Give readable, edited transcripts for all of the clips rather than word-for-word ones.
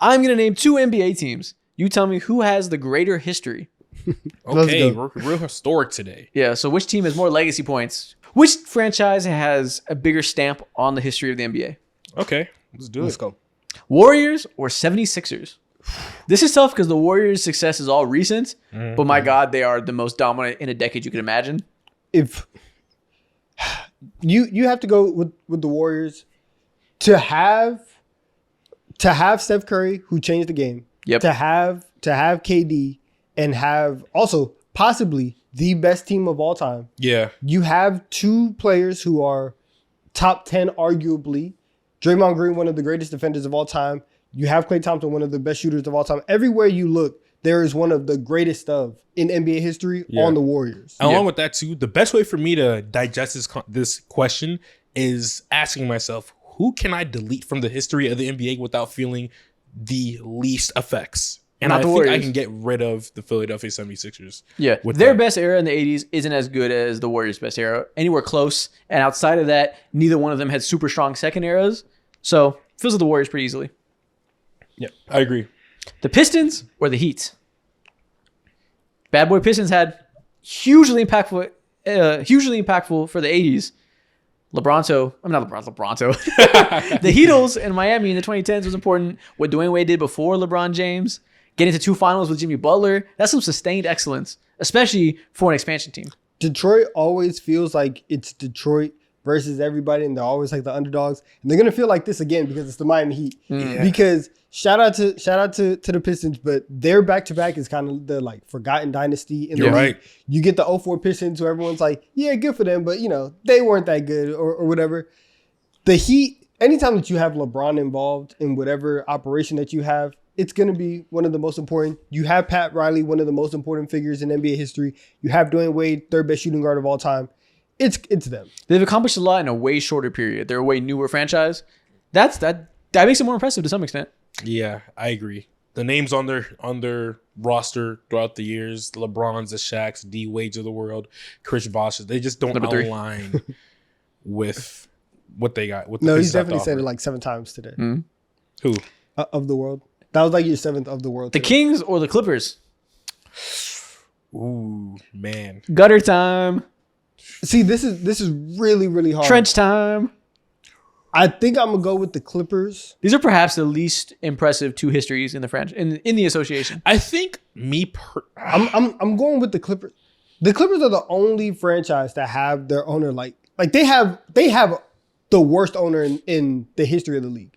I'm going to name 2 NBA teams. You tell me who has the greater history. Okay, we're real historic today. Yeah, so which team has more legacy points? Which franchise has a bigger stamp on the history of the NBA? Okay, let's do it. Let's go. Warriors or 76ers? This is tough because the Warriors' success is all recent, but my God, they are the most dominant in a decade you could imagine. If you have to go with the Warriors to have Steph Curry, who changed the game, to have KD and have also possibly the best team of all time. Yeah. You have 2 players who are top 10 arguably. Draymond Green, one of the greatest defenders of all time. You have Klay Thompson, one of the best shooters of all time. Everywhere you look, there is one of the greatest of in NBA history on the Warriors. Along with that too, the best way for me to digest this question is asking myself, who can I delete from the history of the NBA without feeling the least effects? And I think I can get rid of the Philadelphia 76ers. Yeah, their best era in the 80s isn't as good as the Warriors' best era. Anywhere close. And outside of that, neither one of them had super strong second eras. So, feels like the Warriors pretty easily. Yeah, I agree. The Pistons or the Heat? Bad boy Pistons had hugely impactful for the 80s. LeBronto. The Heatles in Miami in the 2010s was important. What Dwayne Wade did before LeBron James. Getting to 2 finals with Jimmy Butler. That's some sustained excellence, especially for an expansion team. Detroit always feels like it's Detroit versus everybody, and they're always like the underdogs. And they're gonna feel like this again because it's the Miami Heat. Yeah. Because shout out to the Pistons, but their back-to-back is kind of the like forgotten dynasty in the league. Right. You get the 04 Pistons, who everyone's like, yeah, good for them, but they weren't that good or whatever. The Heat, anytime that you have LeBron involved in whatever operation that you have, it's going to be one of the most important. You have Pat Riley, one of the most important figures in NBA history. You have Dwayne Wade, 3rd best shooting guard of all time. It's them. They've accomplished a lot in a way shorter period. They're a way newer franchise. That makes it more impressive to some extent. Yeah, I agree. The names on their roster throughout the years, the LeBrons, the Shaqs, D Wades of the world, Chris Bosh, they just don't align with what they got. No, he's definitely said it like 7 times today. Mm-hmm. Who? Of the world. That was like your 7th of the world. The Kings or the Clippers? Ooh, man. Gutter time. See, this is really, really hard. Trench time. I think I'm gonna go with the Clippers. These are perhaps the least impressive 2 histories in the franchise in the association. I think I'm going with the Clippers. The Clippers are the only franchise that have their owner like they have the worst owner in the history of the league.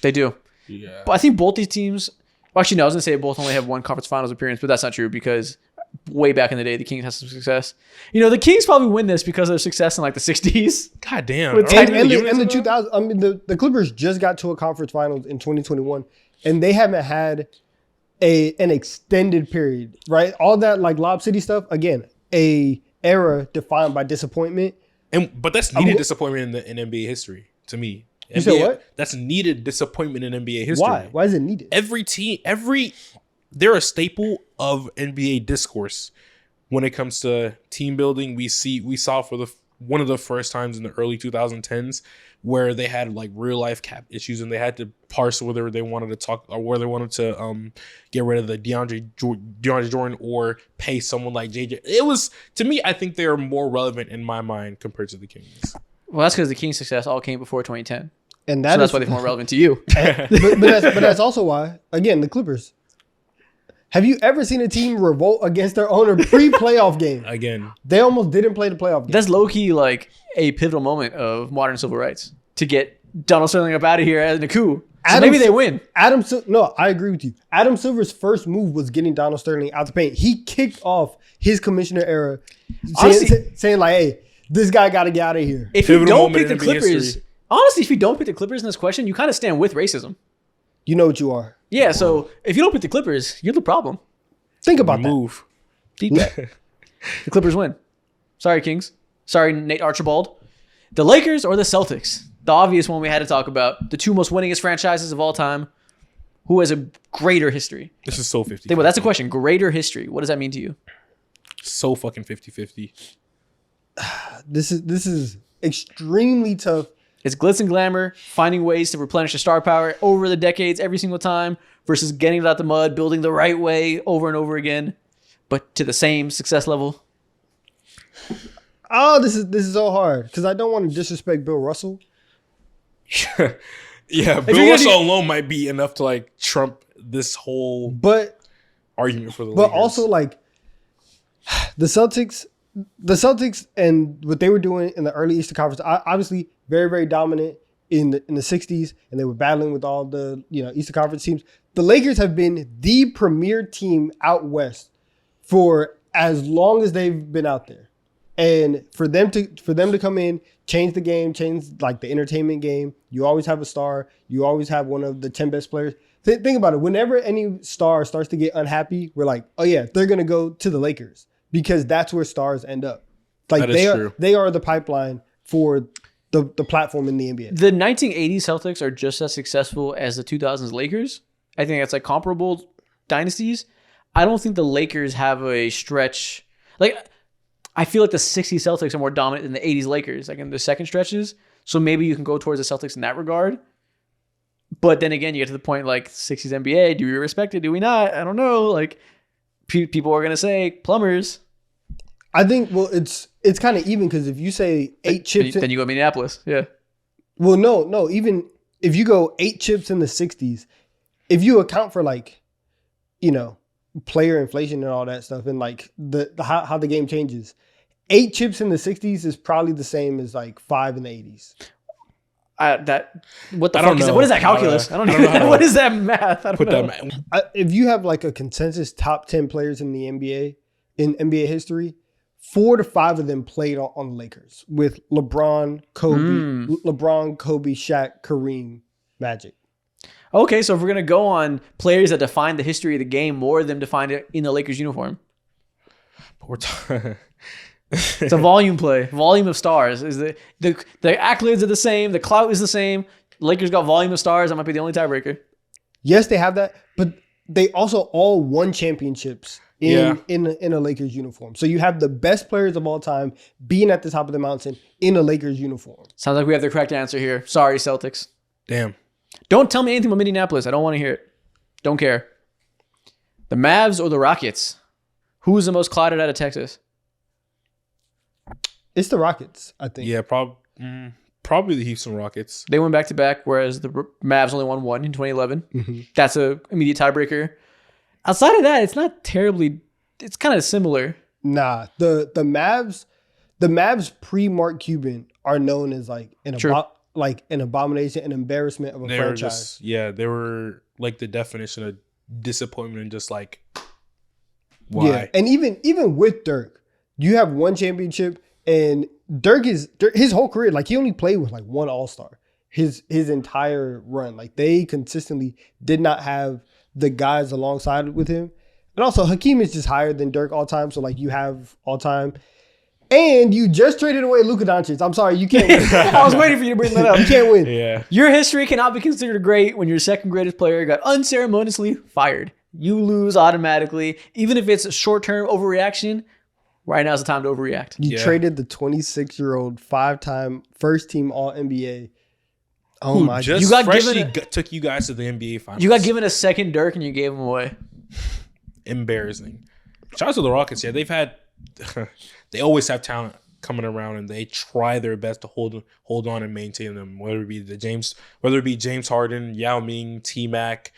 They do. Yeah. But I think both these teams, well, actually, no, I was going to say both only have 1 conference finals appearance, but that's not true because way back in the day, the Kings had some success. The Kings probably win this because of their success in like the 60s. God damn. And the 2000s, I mean, the Clippers just got to a conference finals in 2021, and they haven't had an extended period, right? All that like Lob City stuff, again, a era defined by disappointment. But that's needed disappointment in NBA history to me. You said what? That's needed disappointment in NBA history. Why? Why is it needed? They're a staple of NBA discourse when it comes to team building. We saw for one of the first times in the early 2010s where they had like real life cap issues and they had to parse whether they wanted to talk or whether they wanted to get rid of the DeAndre Jordan or pay someone like JJ. It was, to me, I think they are more relevant in my mind compared to the Kings. Well, that's because the Kings' success all came before 2010. And that's why they're more relevant to you. but that's also why, again, the Clippers. Have you ever seen a team revolt against their owner pre-playoff game? Again. They almost didn't play the playoff game. That's low-key like a pivotal moment of modern civil rights to get Donald Sterling up out of here in a coup. So maybe they win. No, I agree with you. Adam Silver's first move was getting Donald Sterling out the paint. He kicked off his commissioner era saying like, hey, this guy got to get out of here. If you don't pick the Clippers, honestly, if you don't pick the Clippers in this question, you kind of stand with racism. You know what you are. Yeah, so if you don't pick the Clippers, you're the problem. Think about that. Move. Deep bet. The Clippers win. Sorry, Kings. Sorry, Nate Archibald. The Lakers or the Celtics? The obvious one we had to talk about. The 2 most winningest franchises of all time. Who has a greater history? This is so 50. Well, that's the question. Greater history. What does that mean to you? So fucking 50-50. This is extremely tough It's glitz and glamour, finding ways to replenish your star power over the decades every single time versus getting it out the mud, building the right way over and over again, but to the same success level. Oh, this is so hard because I don't want to disrespect Bill Russell. Yeah, Bill Russell alone might be enough to like trump this whole argument for the Lakers. But also like the Celtics and what they were doing in the early Eastern Conference, obviously very, very dominant in the 60s, and they were battling with all the Eastern Conference teams. The Lakers have been the premier team out west for as long as they've been out there. And for them to come in, change the game, change like the entertainment game. You always have a star. You always have one of the 10 best players. Think about it. Whenever any star starts to get unhappy, we're like, oh yeah, they're gonna go to the Lakers because that's where stars end up. Like they are the pipeline for the platform in the NBA. The 1980s Celtics are just as successful as the 2000s Lakers. I think that's like comparable dynasties. I don't think the Lakers have a stretch like. I feel like the 60s Celtics are more dominant than the 80s Lakers, like in the second stretches. So maybe you can go towards the Celtics in that regard. But then again, you get to the point like 60s NBA. Do we respect it? Do we not? I don't know. Like people are going to say plumbers. I think, well, it's kind of even because if you say 8 chips. Then you go to Minneapolis. Yeah. Well, no. Even if you go 8 chips in the 60s, if you account for like, player inflation and all that stuff and like the how the game changes, 8 chips in the 60s is probably the same as like 5 in the 80s. What the fuck is that? What is that calculus? I don't know. What is that math? I don't know. If you have like a consensus top 10 players in the NBA in NBA history, 4 to 5 of them played on the Lakers with LeBron, Kobe, Shaq, Kareem, Magic. Okay, so if we're going to go on players that define the history of the game, more of them defined it in the Lakers uniform. It's a volume play. Volume of stars. Is the accolades are the same. The clout is the same. Lakers got volume of stars. That might be the only tiebreaker. Yes, they have that, but they also all won championships in a Lakers uniform. So you have the best players of all time being at the top of the mountain in a Lakers uniform. Sounds like we have the correct answer here. Sorry, Celtics. Damn. Don't tell me anything about Minneapolis. I don't want to hear it. Don't care. The Mavs or the Rockets? Who's the most clouded out of Texas? It's the Rockets, I think. Yeah, probably the Houston Rockets. They went back-to-back, whereas the Mavs only won one in 2011. Mm-hmm. That's an immediate tiebreaker. Outside of that, it's not terribly... It's kind of similar. Nah. The Mavs pre-Mark Cuban are known as like an abomination, an embarrassment of a franchise. They were like the definition of disappointment and just like, why? Yeah, and even with Dirk, you have one championship, and Dirk his whole career, like he only played with like one All-Star his entire run. Like they consistently did not have the guys alongside with him. And also Hakeem is just higher than Dirk all time, so like you have all time. And you just traded away Luka Doncic. I'm sorry, you can't win. I was waiting for you to bring that up. You can't win. Yeah. Your history cannot be considered great when your second greatest player got unceremoniously fired. You lose automatically. Even if it's a short-term overreaction, right now is the time to overreact. You traded the 26-year-old 5-time first-team All-NBA. Oh my God. You got took you guys to the NBA Finals. You got given a second Dirk and you gave him away. Embarrassing. Shout out to the Rockets. Yeah, they always have talent coming around, and they try their best to hold on and maintain them. Whether it be James Harden, Yao Ming, T-Mac,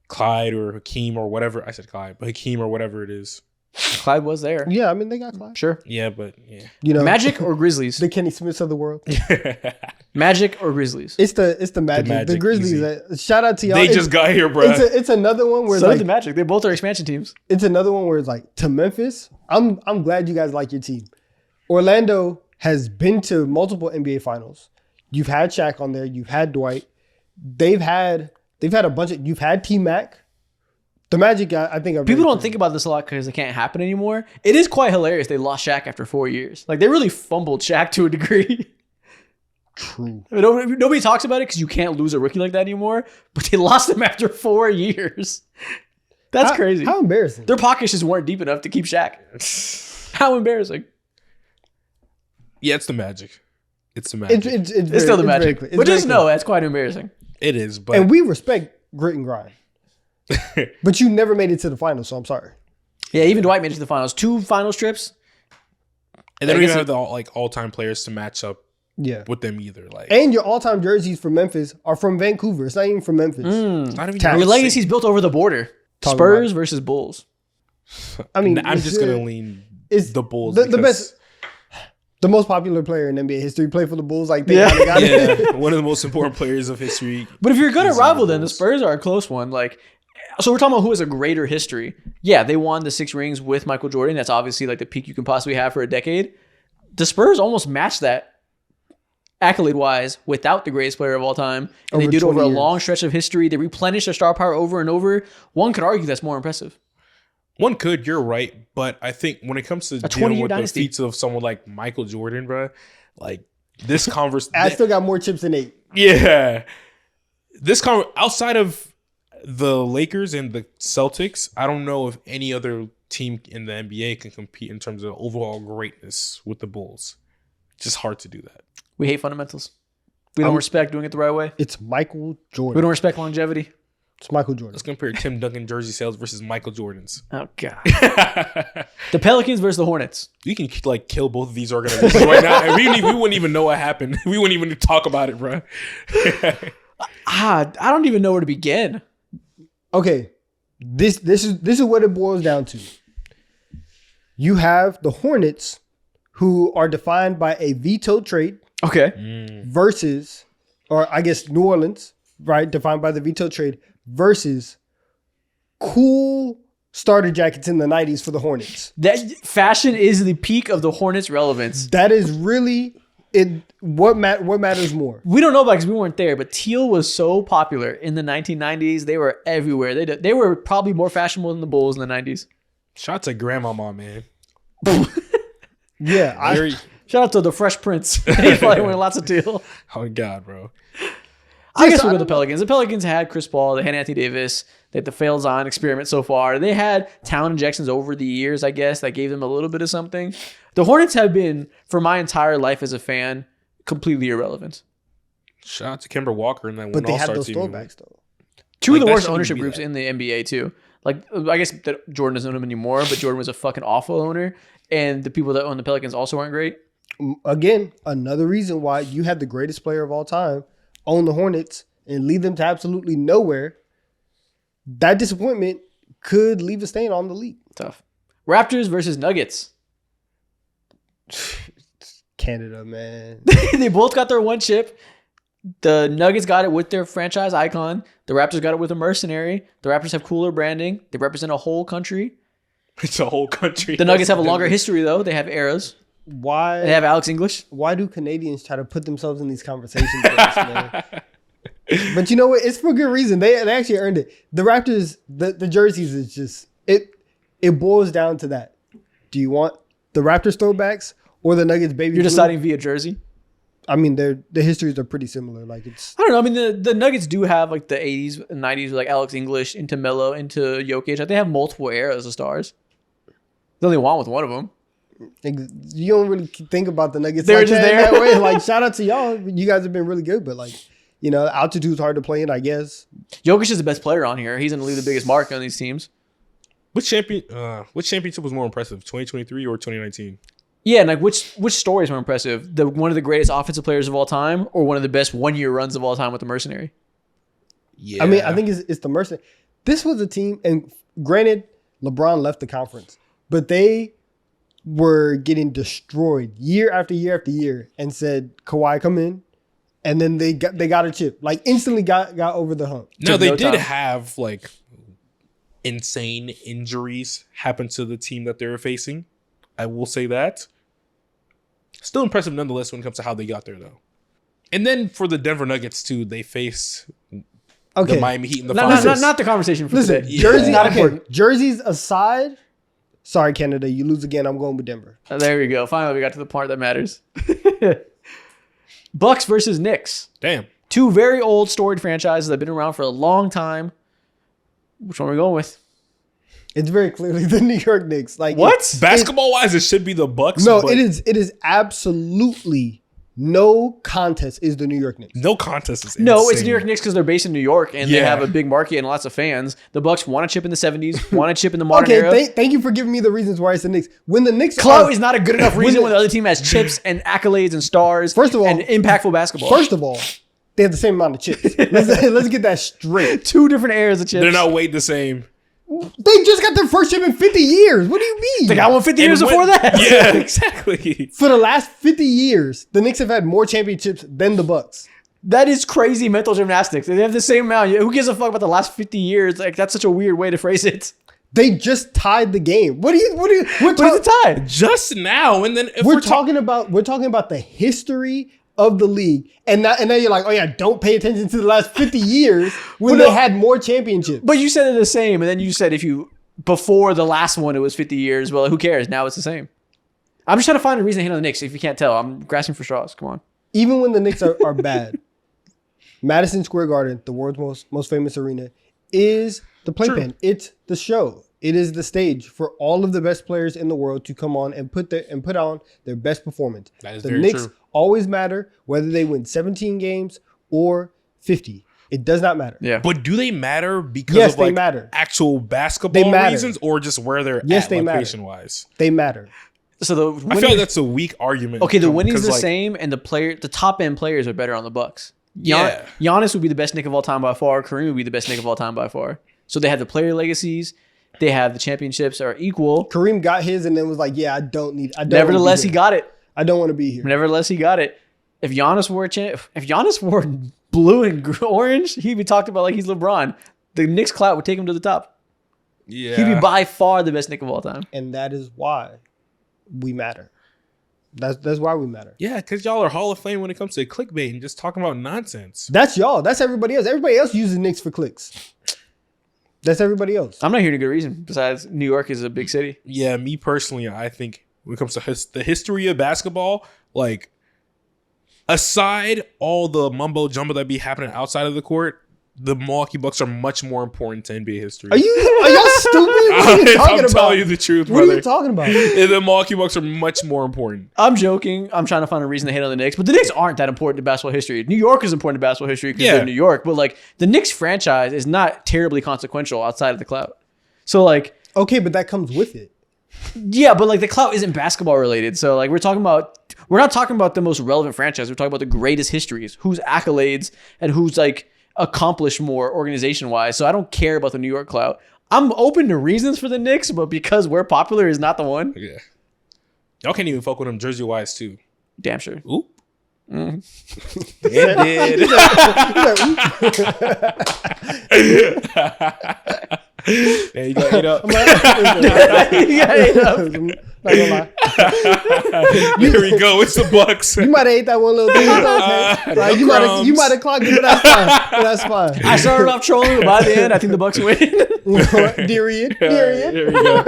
Clyde, or Hakeem, or whatever. I said Clyde, but Hakeem or whatever it is. Clyde was there. Yeah, I mean they got Clyde. Sure. Yeah, but yeah. Magic or Grizzlies? The Kenny Smiths of the world. Magic or Grizzlies? It's the Magic. The Grizzlies. Shout out to y'all. They just got here, bro. It's another one where so like the Magic. They both are expansion teams. It's another one where it's like to Memphis. I'm glad you guys like your team. Orlando has been to multiple NBA finals. You've had Shaq on there. You've had Dwight. They've had a bunch of. You've had T-Mac. The Magic, I think... People don't think about this a lot because it can't happen anymore. It is quite hilarious they lost Shaq after 4 years. Like, they really fumbled Shaq to a degree. True. I mean, nobody talks about it because you can't lose a rookie like that anymore. But they lost him after 4 years. That's crazy. How embarrassing. Their pockets just weren't deep enough to keep Shaq. How embarrassing. Yeah, it's the Magic. It's the Magic. It's still the Magic. But just know that's quite embarrassing. It is, but and we respect grit and grind. But you never made it to the finals, so I'm sorry. Yeah, even Dwight made it to the finals. 2 final trips. and they don't even have the all-time players to match up with them either. Like, and your all-time jerseys from Memphis are from Vancouver. It's not even from Memphis. not even your legacy's built over the border. Spurs versus Bulls. I mean, I'm just gonna lean the Bulls. The best. The most popular player in NBA history played for the Bulls. Like, they got it. One of the most important players of history. But if you're going to rival them, the Spurs are a close one. Like, so we're talking about who has a greater history. Yeah, they won the 6 rings with Michael Jordan. That's obviously like the peak you can possibly have for a decade. The Spurs almost matched that accolade-wise without the greatest player of all time. And they did over a long stretch of history. They replenished their star power over and over. One could argue that's more impressive. One could, you're right, but I think when it comes to dealing with the feats of someone like Michael Jordan, bro, like this conversation, I still got more chips than 8. Yeah, outside of the Lakers and the Celtics, I don't know if any other team in the NBA can compete in terms of overall greatness with the Bulls. It's just hard to do that. We hate fundamentals. We don't respect doing it the right way. It's Michael Jordan. We don't respect longevity. It's Michael Jordan. Let's compare Tim Duncan jersey sales versus Michael Jordan's. Oh, God. The Pelicans versus the Hornets. You can like kill both of these organizations right now, and we wouldn't even know what happened. We wouldn't even talk about it, bro. I don't even know where to begin. Okay, this is what it boils down to. You have the Hornets, who are defined by a veto trade. Okay. Versus, or I guess New Orleans, right, defined by the veto trade, versus cool starter jackets in the 90s for the Hornets. That fashion is the peak of the Hornets' relevance. That is really it. What matters more? We don't know about it because we weren't there, but teal was so popular in the 1990s. They were everywhere. They were probably more fashionable than the Bulls in the 90s. Shots at grandmama, man. Yeah, shout out to the Fresh Prince. He's probably wearing lots of teal. Oh God, bro. I guess we'll go with the Pelicans. The Pelicans had Chris Paul, they had Anthony Davis, they had the failed Zion experiment so far. They had talent injections over the years, I guess, that gave them a little bit of something. The Hornets have been, for my entire life as a fan, completely irrelevant. Shout out to Kemba Walker in that one. But they had those throwbacks though. Two of the worst ownership groups in the NBA too. Like, I guess that Jordan doesn't own them anymore, but Jordan was a fucking awful owner, and the people that own the Pelicans also weren't great. Again, another reason why you had the greatest player of all time own the Hornets and lead them to absolutely nowhere. That disappointment could leave a stain on the league. Tough. Raptors versus Nuggets. Canada, man. They both got their one chip. The Nuggets got it with their franchise icon. The Raptors got it with a mercenary. The Raptors have cooler branding. They represent a whole country. It's a whole country. The Nuggets have a longer history, though. They have eras. Why? They have Alex English. Why do Canadians try to put themselves in these conversations with us, man? But you know what? It's for good reason. They actually earned it. The Raptors, the jerseys is just it boils down to that. Do you want the Raptors throwbacks or the Nuggets baby? You're deciding via jersey. I mean, the histories are pretty similar. Like, it's, I don't know. I mean, the Nuggets do have like the 80s and 90s with like Alex English into Melo into Jokic. They have multiple eras of stars. They only won with one of them. You don't really think about the Nuggets They're like just that way. Like, shout out to y'all. You guys have been really good, but like, you know, altitude's hard to play in, I guess. Jokic is the best player on here. He's going to leave the biggest mark on these teams. Which championship was more impressive, 2023 or 2019? Yeah, and like which stories were impressive? One of the greatest offensive players of all time, or one of the best one-year runs of all time with the mercenary? Yeah, I mean, I think it's the mercenary. This was a team, and granted, LeBron left the conference, but they were getting destroyed year after year after year, and said, "Kawhi, come in," and then they got a chip, like instantly got over the hump. No, they did have like insane injuries happen to the team that they were facing. I will say that. Still impressive nonetheless when it comes to how they got there, though. And then for the Denver Nuggets, too, they face the Miami Heat in the finals. Not the conversation for Listen, today. jerseys, not important. Jerseys aside, sorry, Canada, you lose again. I'm going with Denver. There we go. Finally, we got to the part that matters. Bucks versus Knicks. Damn. Two very old, storied franchises that have been around for a long time. Which one are we going with? It's very clearly the New York Knicks. Like, what? Basketball-wise, it should be the Bucks. No, it is absolutely No contest is the New York Knicks. No contest is insane. No, it's New York Knicks because they're based in New York and they have a big market and lots of fans. The Bucks want a chip in the 70s, want a chip in the modern era. Thank you for giving me the reasons why it's the Knicks. When the Knicks Clout is not a good enough reason when the other team has chips and accolades and stars. First of all, and impactful basketball. First of all, they have the same amount of chips. Let's get that straight. 2 different eras of chips. They're not weighed the same. They just got their first chip in 50 years. What do you mean? They got one 50 years before that. Yeah, exactly. For the last 50 years, the Knicks have had more championships than the Bucks. That is crazy mental gymnastics. They have the same amount. Who gives a fuck about the last 50 years? Like, that's such a weird way to phrase it. They just tied the game. What is the tie? Just now, and then if we're talking about the history of the league, and now you're like, oh yeah, don't pay attention to the last 50 years when they had more championships. But you said it the same, and then you said before the last one it was 50 years. Well, who cares? Now it's the same. I'm just trying to find a reason to hate on the Knicks. If you can't tell, I'm grasping for straws. Come on. Even when the Knicks are bad, Madison Square Garden, the world's most famous arena, is the playpen. It's the show. It is the stage for all of the best players in the world to come on and put on their best performance. That is the very Knicks true. always matter whether they win 17 games or 50. It does not matter. Yeah. But do they matter because of they matter. actual basketball matter. reasons or just where they're at location wise? They matter. So I feel like that's a weak argument. Okay, the winning's the same, and the top end players are better on the Bucks. Giannis would be the best Knick of all time by far. Kareem would be the best Knick of all time by far. So they have the player legacies. They have the championships are equal. Kareem got his and then was like, yeah, I don't. Nevertheless, he got it. I don't want to be here. Nevertheless, he got it. If Giannis wore blue and orange, he'd be talked about like he's LeBron. The Knicks clout would take him to the top. Yeah. He'd be by far the best Knick of all time. And that is why we matter. That's why we matter. Yeah, because y'all are Hall of Fame when it comes to clickbait and just talking about nonsense. That's y'all. That's everybody else. Everybody else uses Knicks for clicks. That's everybody else. I'm not hearing a good reason besides New York is a big city. Yeah, me personally, I think when it comes to the history of basketball, like aside all the mumbo jumbo that be happening outside of the court, the Milwaukee Bucks are much more important to NBA history. Are y'all stupid? What are you talking I'm about? telling you the truth, What brother. are you talking about? The Milwaukee Bucks are much more important. I'm joking. I'm trying to find a reason to hate on the Knicks, but the Knicks aren't that important to basketball history. New York is important to basketball history because they're New York, but like the Knicks franchise is not terribly consequential outside of the clout. So like, okay, but that comes with it. Yeah, but like the clout isn't basketball related. So like we're not talking about the most relevant franchise. We're talking about the greatest histories, whose accolades and who's like accomplished more organization wise. So I don't care about the New York clout. I'm open to reasons for the Knicks, but because we're popular is not the one. Yeah. Y'all can't even fuck with them jersey wise too. Damn sure. Oop. Mm. It did. Yeah, you got 8 up. You got 8 up. Not gonna lie. Here we go. It's the Bucks. You might have ate that one little thing. Okay? Like, you might have clocked it, but that's fine. But that's fine. I started off trolling, but by the end, I think the Bucks win. Dear Ian. Here we go.